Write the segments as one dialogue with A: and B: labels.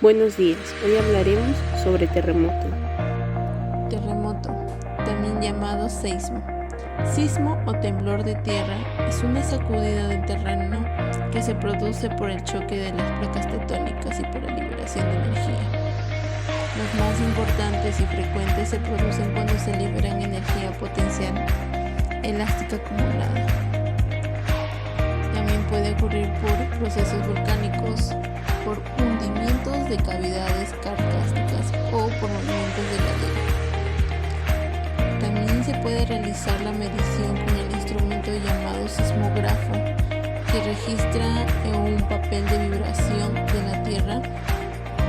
A: Buenos días, hoy hablaremos sobre terremoto.
B: Terremoto, también llamado seísmo. Sismo o temblor de tierra es una sacudida del terreno que se produce por el choque de las placas tectónicas y por la liberación de energía. Los más importantes y frecuentes se producen cuando se liberan energía potencial elástica acumulada. También puede ocurrir por procesos volcánicos, por hundimientos de cavidades carcásticas o por movimientos de ladera. También se puede realizar la medición con el instrumento llamado sismógrafo, que registra en un papel de vibración de la Tierra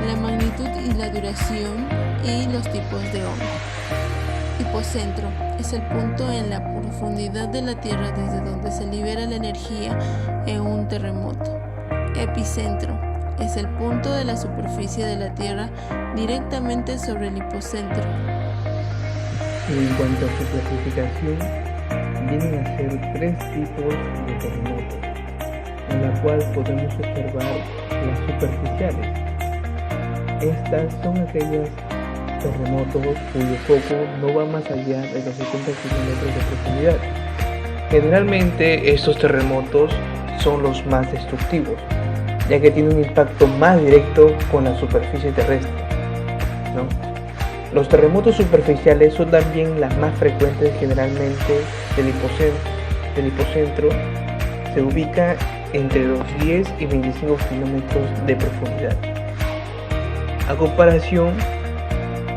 B: la magnitud y la duración y los tipos de onda. Hipocentro es el punto en la profundidad de la Tierra desde donde se libera la energía en un terremoto. Epicentro es el punto de la superficie de la Tierra directamente sobre el hipocentro.
C: En cuanto a su clasificación, vienen a ser 3 tipos de terremotos, en la cual podemos observar las superficiales. Estas son aquellos terremotos cuyo foco no va más allá de los 70 kilómetros de profundidad. Generalmente estos terremotos son los más destructivos, ya que tienen un impacto más directo con la superficie terrestre, ¿no? Los terremotos superficiales son también las más frecuentes. Generalmente del hipocentro se ubica entre los 10 y 25 kilómetros de profundidad, a comparación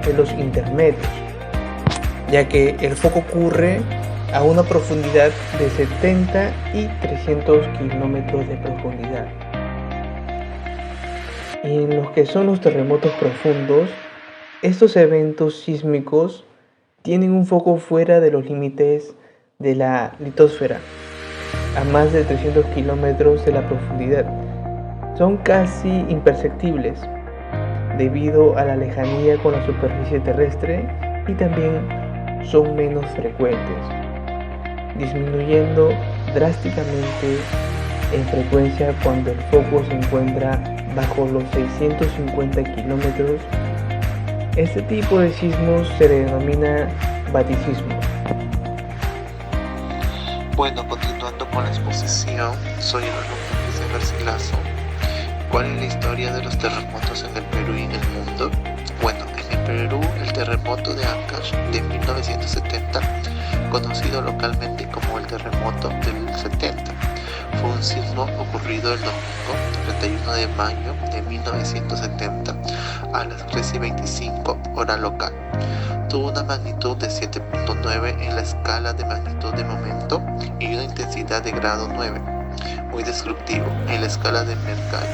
C: de los intermedios, ya que el foco ocurre a una profundidad de 70 y 300 kilómetros de profundidad. Y en los que son los terremotos profundos, estos eventos sísmicos tienen un foco fuera de los límites de la litosfera, a más de 300 kilómetros de la profundidad. Son casi imperceptibles debido a la lejanía con la superficie terrestre y también son menos frecuentes, disminuyendo drásticamente en frecuencia cuando el foco se encuentra bajo los 650 kilómetros. Este tipo de sismos se denomina batisismo.
D: Bueno, continuando con la exposición, soy el alumno Cristian Garcilaso. ¿Cuál es la historia de los terremotos en el Perú y en el mundo? Bueno, en el Perú, el terremoto de Ancash de 1970, conocido localmente como el terremoto del 70, fue un sismo ocurrido el domingo 31 de mayo de 1970 a las 13:25 hora local. Tuvo una magnitud de 7.9 en la escala de magnitud de momento y una intensidad de grado 9, muy destructivo en la escala de Mercalli.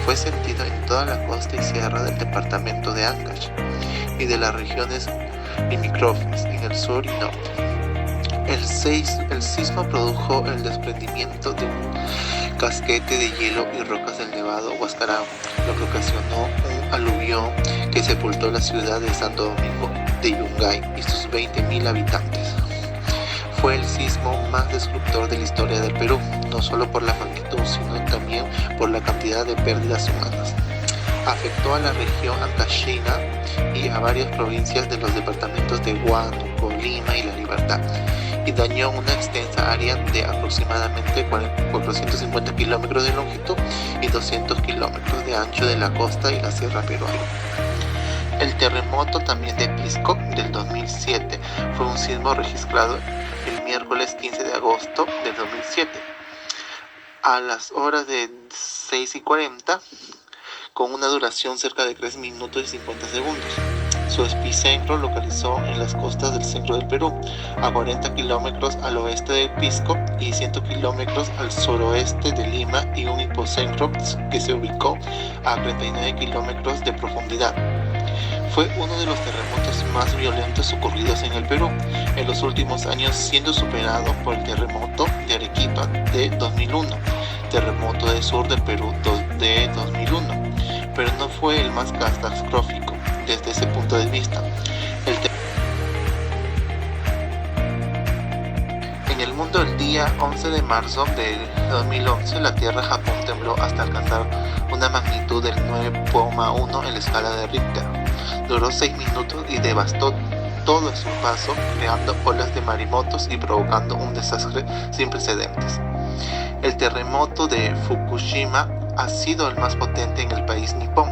D: Fue sentido en toda la costa y sierra del departamento de Ancash y de las regiones limítrofes en el sur y norte. El sismo produjo el desprendimiento de un casquete de hielo y rocas del Nevado Huascarán, lo que ocasionó un aluvión que sepultó la ciudad de Santo Domingo de Yungay y sus 20.000 habitantes. Fue el sismo más destructor de la historia del Perú, no solo por la magnitud, sino también por la cantidad de pérdidas humanas. Afectó a la región ancashina y a varias provincias de los departamentos de Huánuco, Lima y La Libertad, y dañó una extensa área de aproximadamente 450 kilómetros de longitud y 200 kilómetros de ancho de la costa y la sierra peruana. El terremoto también de Pisco del 2007 fue un sismo registrado el miércoles 15 de agosto del 2007 a las horas de 6:40, con una duración cerca de 3 minutos y 50 segundos. Su epicentro localizó en las costas del centro del Perú, a 40 kilómetros al oeste de Pisco y 100 kilómetros al suroeste de Lima, y un hipocentro que se ubicó a 39 kilómetros de profundidad. Fue uno de los terremotos más violentos ocurridos en el Perú en los últimos años, siendo superado por el terremoto de Arequipa de 2001, terremoto del sur del Perú de 2001, pero no fue el más catastrófico desde ese punto de vista. En el mundo Justo el día 11 de marzo de 2011, la Tierra de Japón tembló hasta alcanzar una magnitud del 9,1 en la escala de Richter. Duró 6 minutos y devastó todo a su paso, creando olas de maremotos y provocando un desastre sin precedentes. El terremoto de Fukushima ha sido el más potente en el país nipón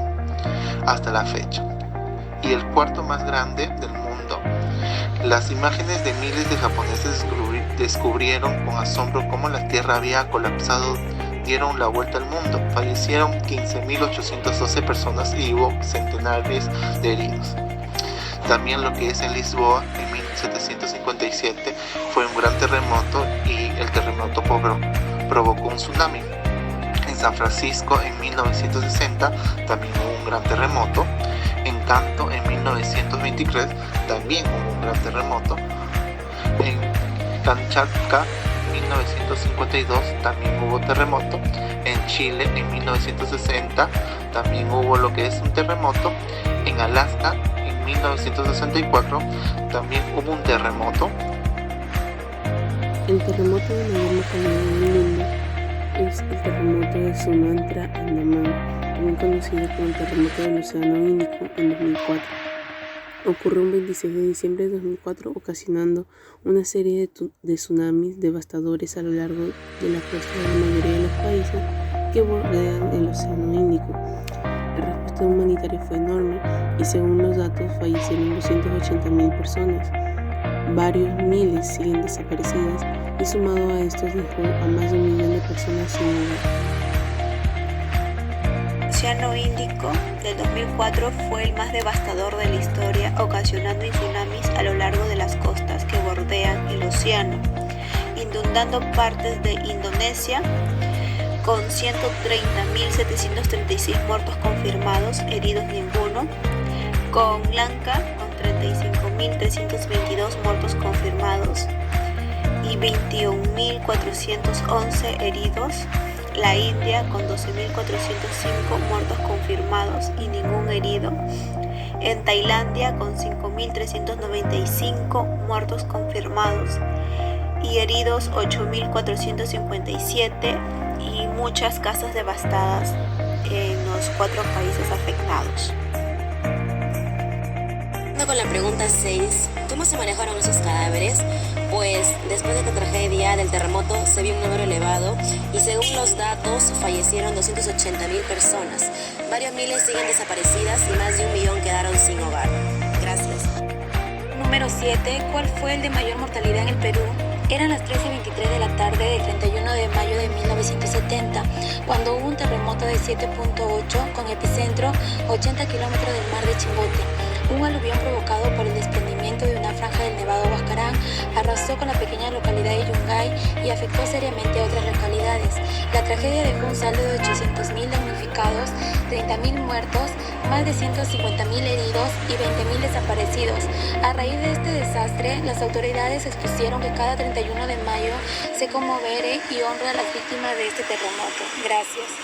D: hasta la fecha y el cuarto más grande del mundo. Las imágenes de miles de japoneses descubrieron con asombro cómo la Tierra había colapsado, dieron la vuelta al mundo. Fallecieron 15.812 personas y hubo centenares de heridos. También lo que es en Lisboa en 1757 fue un gran terremoto y el terremoto provocó un tsunami. En San Francisco en 1960 también hubo un gran terremoto. En Kanto en 1923 también hubo un gran terremoto. En Kamchatka en 1952 también hubo terremoto. En Chile en 1960 también hubo lo que es un terremoto. En Alaska en 1964 también hubo un terremoto.
A: El terremoto de mayor mortalidad del mundo es el terremoto de Sumatra, Andamán, también conocido como el terremoto del Océano Índico en 2004. Ocurrió un 26 de diciembre de 2004, ocasionando una serie de tsunamis devastadores a lo largo de la costa de la mayoría de los países que bordean el Océano Índico. La respuesta humanitaria fue enorme y según los datos fallecieron 280.000 personas. Varios miles siguen desaparecidas y sumado a estos dejó a más de 1 millón de personas sin hogar.
E: El Océano Índico del 2004 fue el más devastador de la historia, ocasionando tsunamis a lo largo de las costas que bordean el océano, inundando partes de Indonesia con 130.736 muertos confirmados, heridos ninguno, con Lanka con 35.322 muertos confirmados y 21.411 heridos, la India con 12.405 muertos confirmados y ningún herido, en Tailandia con 5.395 muertos confirmados y heridos 8.457 y muchas casas devastadas en los 4 países afectados.
F: Con la pregunta 6, ¿cómo se manejaron esos cadáveres? Pues después de la tragedia del terremoto se vio un número elevado y según los datos fallecieron 280.000 personas. Varios miles siguen desaparecidas y más de 1 millón quedaron sin hogar. Gracias.
G: Número 7. ¿Cuál fue el de mayor mortalidad en el Perú? Eran las 3:23 de la tarde del 31 de mayo de 1970, cuando hubo un terremoto de 7.8 con epicentro 80 kilómetros del mar de Chimbote. Un aluvión provocado por el desprendimiento de una franja del Nevado Huascarán arrasó con la pequeña localidad de Yungay y afectó seriamente a otras localidades. La tragedia dejó un saldo de 800.000 damnificados, 30.000 muertos, más de 150.000 heridos y 20.000 desaparecidos. A raíz de este desastre, las autoridades expusieron que cada 31 de mayo se conmemore y honre a las víctimas de este terremoto. Gracias.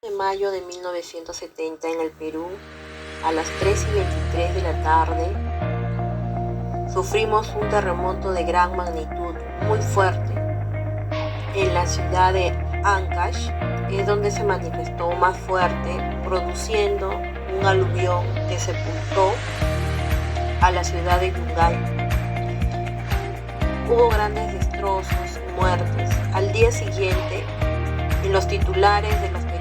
F: De mayo de 1970 en el Perú, a las 3:23 de la tarde, sufrimos un terremoto de gran magnitud, muy fuerte. En la ciudad de Ancash es donde se manifestó más fuerte, produciendo un aluvión que sepultó a la ciudad de Yungay. Hubo grandes destrozos y muertes. Al día siguiente, en los titulares de los periódicos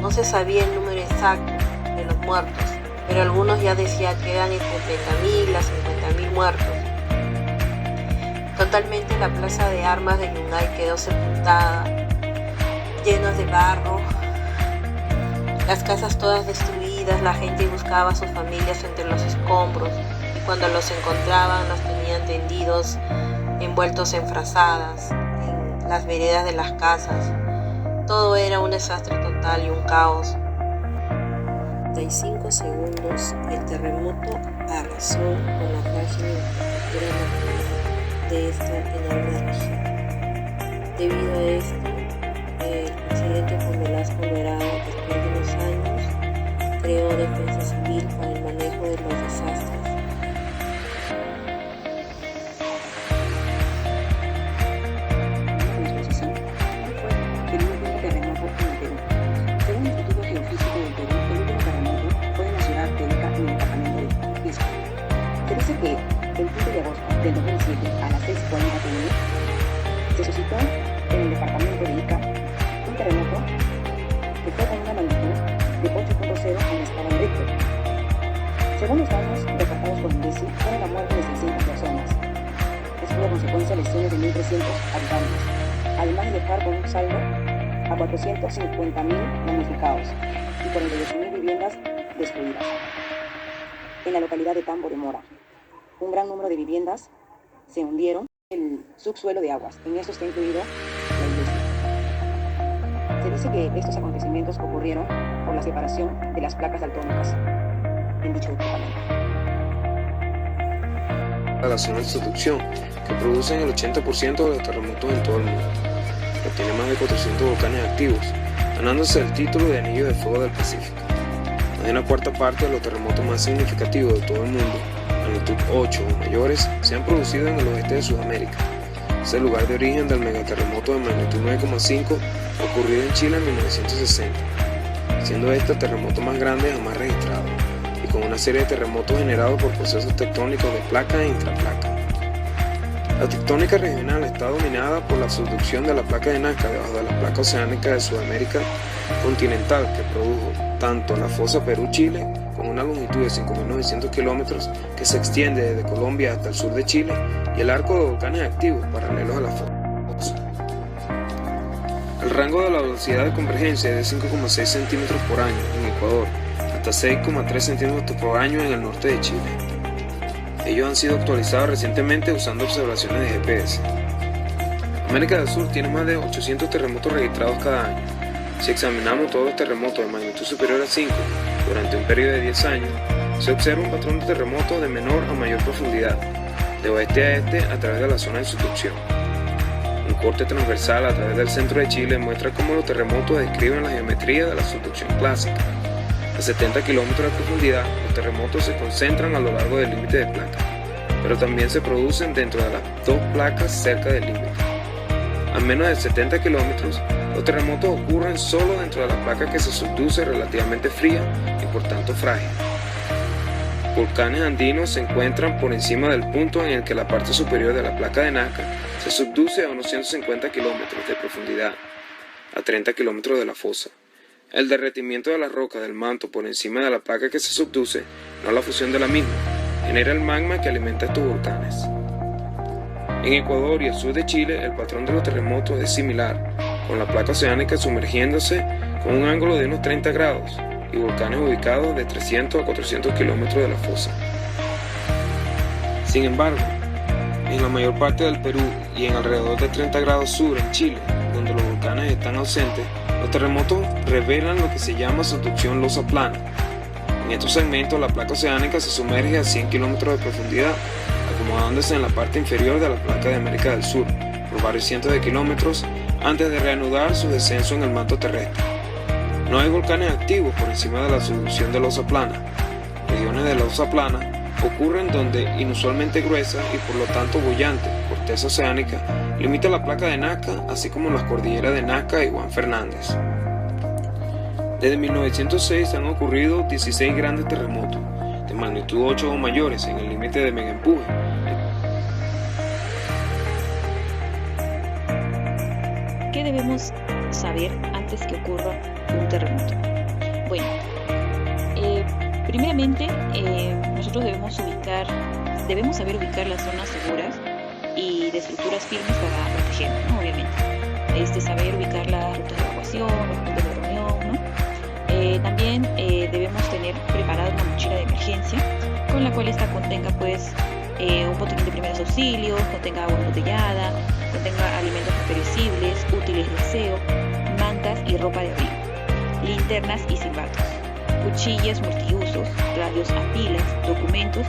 F: no se sabía el número exacto de los muertos, pero algunos ya decían que eran entre 30.000 a 50.000 muertos. Totalmente la plaza de armas de Yungay quedó sepultada, llenos de barro, las casas todas destruidas, la gente buscaba a sus familias entre los escombros y cuando los encontraban los tenían tendidos, envueltos en frazadas, en las veredas de las casas. Todo era un desastre total y un caos. 35 segundos, el terremoto arrasó con la frágil infraestructura natural de esta enorme región. Debido a esto, el presidente Juan Velasco Alvarado, después de unos años, creó Defensa Civil para el manejo de los desastres.
H: Según los datos reportados por INDECI, fueron la muerte de 600 personas. Esto como consecuencia de lesiones de 1.300 habitantes, además de dejar con un saldo a 450.000 damnificados y 48.000 viviendas destruidas. En la localidad de Tambo de Mora, un gran número de viviendas se hundieron en el subsuelo de aguas. En eso está incluido la iglesia. Se dice que estos acontecimientos ocurrieron por la separación de las placas tectónicas en dicho departamento.
I: A la zona de subducción, que producen el 80% de los terremotos en todo el mundo, pero tiene más de 400 volcanes activos, ganándose el título de Anillo de Fuego del Pacífico. Más de una cuarta parte de los terremotos más significativos de todo el mundo, magnitud 8 o mayores, se han producido en el oeste de Sudamérica. Es el lugar de origen del megaterremoto de magnitud 9,5 ocurrido en Chile en 1960, siendo este el terremoto más grande jamás registrado, y con una serie de terremotos generados por procesos tectónicos de placa e intraplaca. La tectónica regional está dominada por la subducción de la placa de Nazca debajo de la placa oceánica de Sudamérica continental, que produjo tanto la fosa Perú-Chile, con una longitud de 5.900 kilómetros que se extiende desde Colombia hasta el sur de Chile, y el arco de volcanes activos paralelos a la fosa. El rango de la velocidad de convergencia es de 5,6 centímetros por año en Ecuador, hasta 6,3 centímetros por año en el norte de Chile. Ellos han sido actualizados recientemente usando observaciones de GPS. América del Sur tiene más de 800 terremotos registrados cada año. Si examinamos todos los terremotos de magnitud superior a 5 durante un periodo de 10 años, se observa un patrón de terremotos de menor a mayor profundidad, de oeste a este a través de la zona de subducción. Un corte transversal a través del centro de Chile muestra cómo los terremotos describen la geometría de la subducción clásica. A 70 kilómetros de profundidad, los terremotos se concentran a lo largo del límite de placa, pero también se producen dentro de las dos placas cerca del límite. A menos de 70 kilómetros, los terremotos ocurren solo dentro de la placa que se subduce relativamente fría y por tanto frágil. Volcanes andinos se encuentran por encima del punto en el que la parte superior de la placa de Nazca se subduce a unos 150 kilómetros de profundidad, a 30 kilómetros de la fosa. El derretimiento de la roca del manto por encima de la placa que se subduce, no la fusión de la misma, genera el magma que alimenta estos volcanes. En Ecuador y el sur de Chile, el patrón de los terremotos es similar, con la placa oceánica sumergiéndose con un ángulo de unos 30 grados y volcanes ubicados de 300 a 400 kilómetros de la fosa. Sin embargo, en la mayor parte del Perú y en alrededor de 30 grados sur en Chile, donde los volcanes están ausentes, los terremotos revelan lo que se llama subducción losa plana. En estos segmentos, la placa oceánica se sumerge a 100 kilómetros de profundidad, acomodándose en la parte inferior de la placa de América del Sur por varios cientos de kilómetros antes de reanudar su descenso en el manto terrestre. No hay volcanes activos por encima de la subducción de losa plana. Regiones de losa plana ocurren donde inusualmente gruesa y por lo tanto bullante corteza oceánica limita la placa de Nazca, así como las cordilleras de Nazca y Juan Fernández. Desde 1906 han ocurrido 16 grandes terremotos de magnitud 8 o mayores en el límite de megaempuje.
J: ¿Qué debemos saber antes que ocurra un terremoto? Bueno, primeramente nosotros debemos saber ubicar las zonas seguras y de estructuras firmes para protegernos, ¿no? Obviamente. Saber ubicar las rutas de evacuación, los puntos de reunión, ¿no? También debemos tener preparada una mochila de emergencia con la cual esta contenga un botiquín de primeros auxilios, contenga agua embotellada, contenga alimentos no perecibles, útiles de aseo, mantas y ropa de abrigo, linternas y silbatos, cuchillas multiusos, radios a pilas, documentos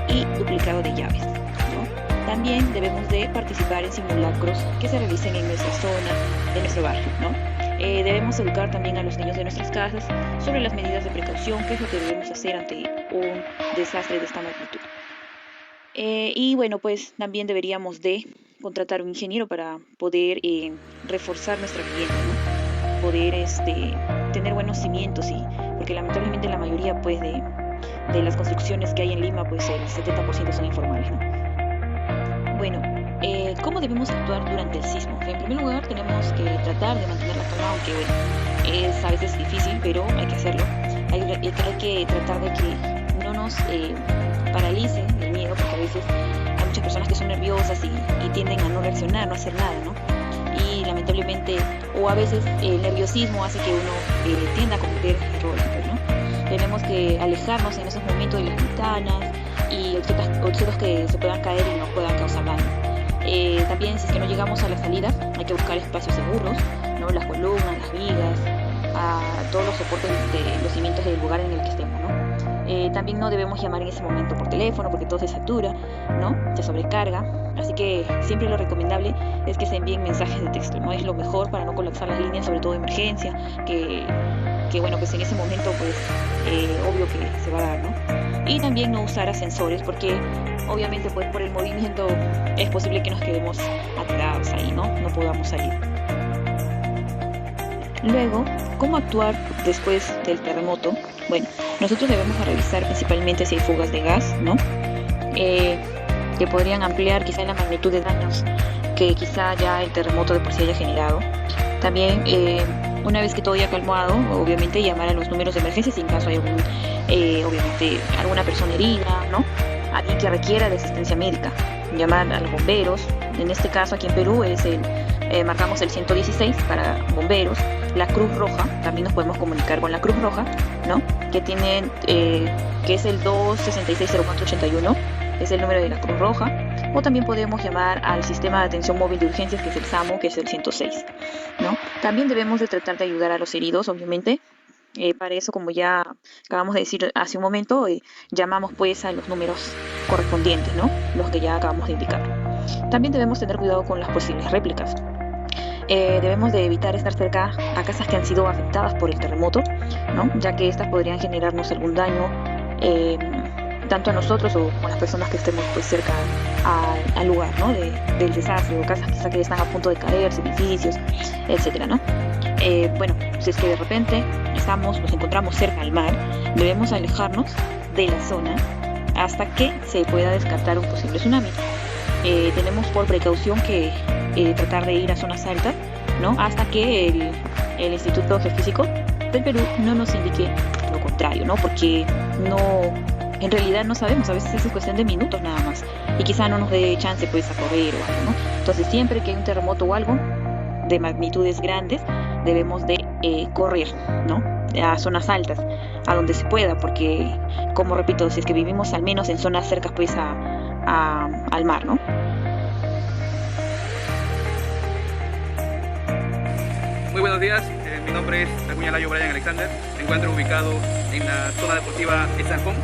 J: y duplicado de llaves, ¿no? También debemos de participar en simulacros que se realicen en nuestra zona, en nuestro barrio, ¿no? Debemos educar también a los niños de nuestras casas sobre las medidas de precaución, qué es lo que debemos hacer ante un desastre de esta magnitud. Y bueno, pues también deberíamos de contratar un ingeniero para poder reforzar nuestra vivienda, ¿no? Poder tener buenos cimientos, porque lamentablemente la mayoría pues de las construcciones que hay en Lima, pues el 70% son informales, ¿no? Bueno, ¿cómo debemos actuar durante el sismo? En primer lugar, tenemos que tratar de mantener la calma, aunque bueno, es a veces difícil, pero hay que hacerlo. Hay que tratar de que no nos paralice el miedo, porque a veces hay muchas personas que son nerviosas y tienden a no reaccionar, no hacer nada, ¿no? Y lamentablemente, o a veces el nerviosismo hace que uno tienda a cometer errores, pues, ¿no? Tenemos que alejarnos en esos momentos de las ventanas y objetos que se puedan caer y nos puedan causar daño. También, si es que no llegamos a la salida, hay que buscar espacios seguros, ¿no? Las columnas, las vigas, a todos los soportes de los cimientos del lugar en el que estemos, ¿no? También no debemos llamar en ese momento por teléfono porque todo se satura, ¿no? Se sobrecarga. Así que siempre lo recomendable es que se envíen mensajes de texto, ¿no? Es lo mejor para no colapsar las líneas, sobre todo de emergencia, que bueno, pues en ese momento pues obvio que se va a dar, ¿no? Y también no usar ascensores porque obviamente pues por el movimiento es posible que nos quedemos atorados ahí, ¿no? No podamos salir. Luego, ¿cómo actuar después del terremoto? Bueno, nosotros debemos revisar principalmente si hay fugas de gas, ¿no? Que podrían ampliar quizá la magnitud de daños que quizá ya el terremoto de por sí haya generado. También, una vez que todo haya calmado, obviamente llamar a los números de emergencia si en caso hay obviamente alguna persona herida, ¿no? Alguien que requiera de asistencia médica. Llamar a los bomberos. En este caso aquí en Perú marcamos el 116 para bomberos. La Cruz Roja, también nos podemos comunicar con la Cruz Roja, ¿no? Que es el 2660481, es el número de la Cruz Roja. O también podemos llamar al sistema de atención móvil de urgencias, que es el SAMU, que es el 106, ¿no? También debemos de tratar de ayudar a los heridos, obviamente. Para eso, como ya acabamos de decir hace un momento, llamamos pues a los números correspondientes, ¿no? Los que ya acabamos de indicar. También debemos tener cuidado con las posibles réplicas. Debemos de evitar estar cerca a casas que han sido afectadas por el terremoto, ¿no? Ya que estas podrían generarnos algún daño, tanto a nosotros o a las personas que estemos pues cerca al lugar, ¿no? del desastre, o casas quizá que están a punto de caerse, edificios, etcétera, ¿no? Bueno, si es que de repente nos encontramos cerca al mar, debemos alejarnos de la zona hasta que se pueda descartar un posible tsunami. Tenemos por precaución que tratar de ir a zonas altas, ¿no? Hasta que el Instituto Geofísico del Perú no nos indique lo contrario, ¿no? Porque en realidad no sabemos, a veces es cuestión de minutos nada más y quizá no nos dé chance pues a correr o algo, ¿no? Entonces siempre que hay un terremoto o algo de magnitudes grandes debemos de correr, ¿no? A zonas altas, a donde se pueda, porque como repito, si es que vivimos al menos en zonas cercas pues al mar, ¿no?
K: Muy buenos días, mi nombre es Layo Brian Alexander, me encuentro ubicado en la zona deportiva El Zanjón.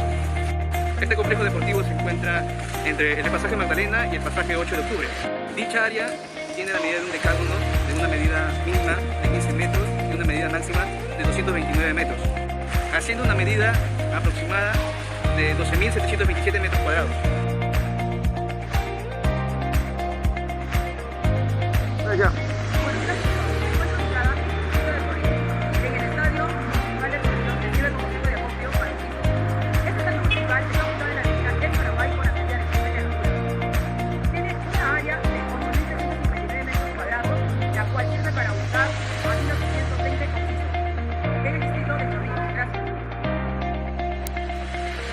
K: Este complejo deportivo se encuentra entre el pasaje Magdalena y el pasaje 8 de octubre. Dicha área tiene la medida de un decágono de una medida mínima de 15 metros y una medida máxima de 229 metros, haciendo una medida aproximada de 12.727 metros cuadrados.
L: Ya.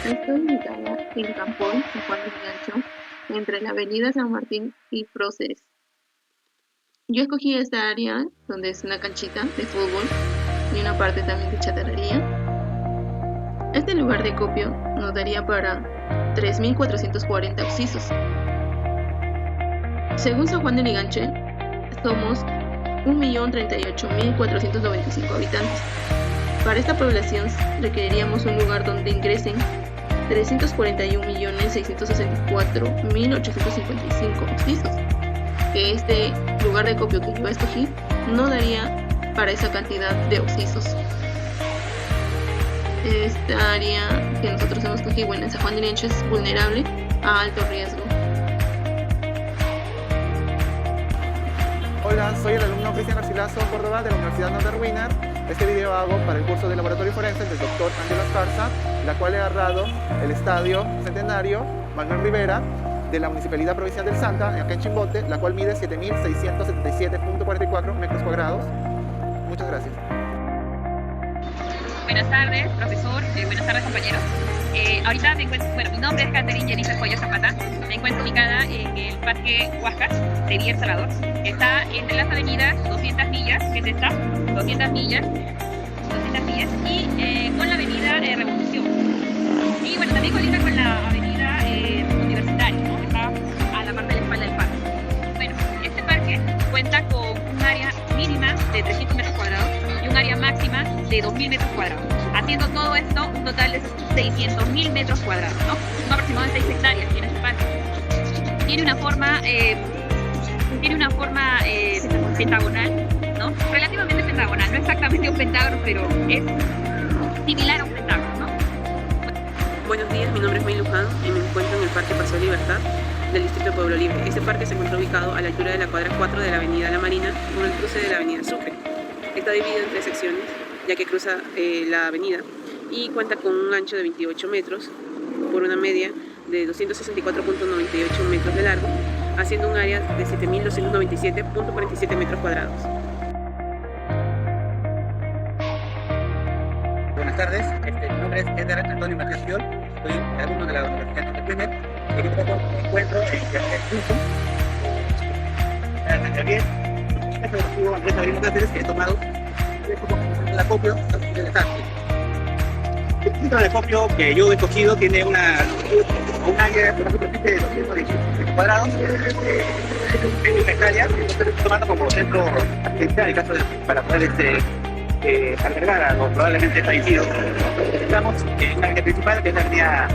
B: Está ubicada en Campón, San Juan del Gancho, entre la avenida San Martín y Próceres. Yo escogí esta área donde es una canchita de fútbol y una parte también de chatarrería. Este lugar de copio nos daría para 3.440 occisos. Según San Juan de Liganche, somos 1.038.495 habitantes. Para esta población requeriríamos un lugar donde ingresen 341.664.855 occisos, que este lugar de copio que yo escogí no daría para esa cantidad de occisos. Esta área que nosotros hemos escogido en San Juan de Liganche es vulnerable a alto riesgo.
L: Hola, soy el alumno Cristian Garcilaso Córdoba de la Universidad Norbert Wiener. Este video hago para el curso de laboratorio forense del doctor Ángelo Esparza, la cual he agarrado el estadio Centenario Manuel Rivera de la Municipalidad Provincial del Santa, acá en Chimbote, la cual mide 7.677.44 metros cuadrados. Muchas gracias.
M: Buenas tardes, profesor. Buenas tardes, compañeros. Ahorita me encuentro, mi nombre es Catherine Jennifer Coyo Zapata. Me encuentro ubicada en el Parque Huáscar de Líder Salvador. Está entre las avenidas 200 millas, que es esta, 200 millas, y con la avenida Revolución. Y bueno, también colinda con la avenida Universitaria, ¿no? Está a la parte de la espalda del parque. Bueno, este parque cuenta con un área mínima de 300 metros cuadrados y un área máxima de 2.000 metros cuadrados, haciendo todo esto un total de 600.000 metros cuadrados, ¿no? Un aproximado de 6 hectáreas tiene este parque. Tiene una forma pentagonal, ¿no? Relativamente pentagonal, no exactamente un pentágono, pero es similar a un pentágono, ¿no?
A: Buenos días, mi nombre es May Luján y me encuentro en el Parque Paseo Libertad del Distrito de Pueblo Libre. Este parque se encuentra ubicado a la altura de la cuadra 4 de la avenida La Marina con el cruce de la avenida Sucre. Está dividido en 3 secciones, ya que cruza la avenida y cuenta con un ancho de 28 metros por una media de 264.98 metros de largo, haciendo un área de 7.297.47 metros cuadrados.
N: Buenas tardes, mi nombre es Edgar Antonio Martínez Fiol, soy alumno de la Universidad de Primer, y me encuentro en el curso también el objetivo Andrés Abril Cáceres, que he tomado el acopio interesante. El centro de acopio que yo he escogido tiene un área de una superficie de 218 cuadrados, en una hectárea, entonces estoy tomando como centro asistencial en caso de para poder albergar a los probablemente fallecidos. Estamos en la avenida principal, que es la avenida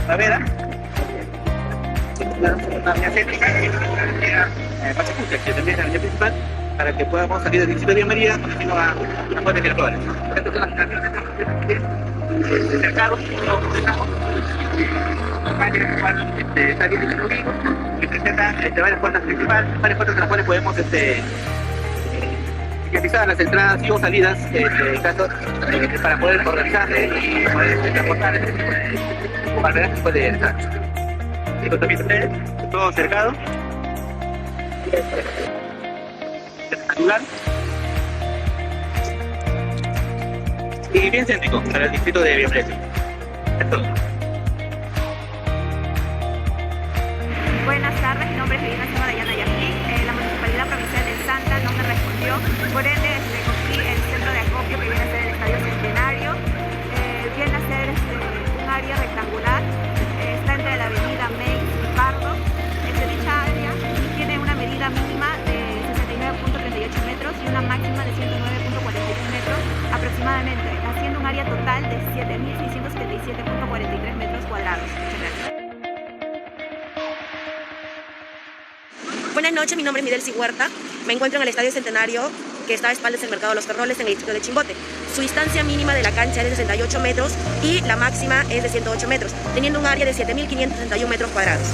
N: Tavera, la avenida céntrica, y la avenida Pachacuca, que también es la avenida principal, para que podamos salir del distrito de María con destino a la Fuente de Miraflores. Estas son las mercados, está bien distribuido, que presenta varias puertas principales, varias puertas de las cuales podemos realizar las entradas y o salidas para poder organizarse y poder transportar para este tipo de entradas. Todo cercado, espectacular y bien céntrico para el distrito de Bienvenido. Es todo.
O: Buenas tardes, mi nombre es Lina Dayana Yasmin. La Municipalidad Provincial de Santa no me respondió, por ende escogí el centro de acopio que viene a ser el Estadio Centenario. Viene a ser un área rectangular, está entre la avenida Meis y Pardo. Dicha área tiene una medida mínima de 69.38 metros y una máxima de 109.41 metros aproximadamente, haciendo un área total de 7.677.43 metros cuadrados. Muchas gracias.
P: Buenas noches, mi nombre es Midelsi Huerta. Me encuentro en el Estadio Centenario, que está a espaldas del Mercado de los Ferroles, en el distrito de Chimbote. Su distancia mínima de la cancha es de 68 metros y la máxima es de 108 metros, teniendo un área de 7.561 metros cuadrados.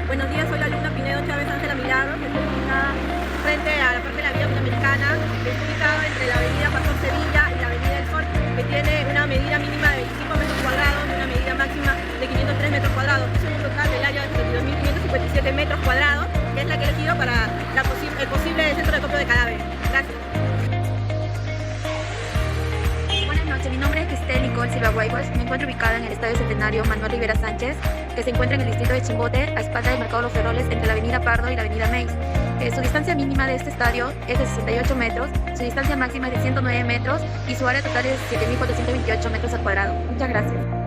Q: Buenos días, soy la alumna Pinedo Chávez Ángela Milagros. Estoy ubicada frente a la parte de la Vía Panamericana, estoy ubicada entre la avenida Pastor Sevilla y la avenida del Sol, que tiene una medida mínima de 25 metros cuadrados y una medida máxima de 503 metros cuadrados. Es un total del área de 32.557 metros cuadrados, que es la que he elegido para el posible centro de acopio de cadáveres. Gracias.
R: Buenas noches, mi nombre es Cristel Nicole Silva Guayguas. Me encuentro ubicada en el Estadio Centenario Manuel Rivera Sánchez, que se encuentra en el distrito de Chimbote, a espaldas del Mercado de los Ferroles, entre la avenida Pardo y la avenida Meis. Su distancia mínima de este estadio es de 68 metros, su distancia máxima es de 109 metros y su área total es de 7.428 metros al cuadrado. Muchas gracias.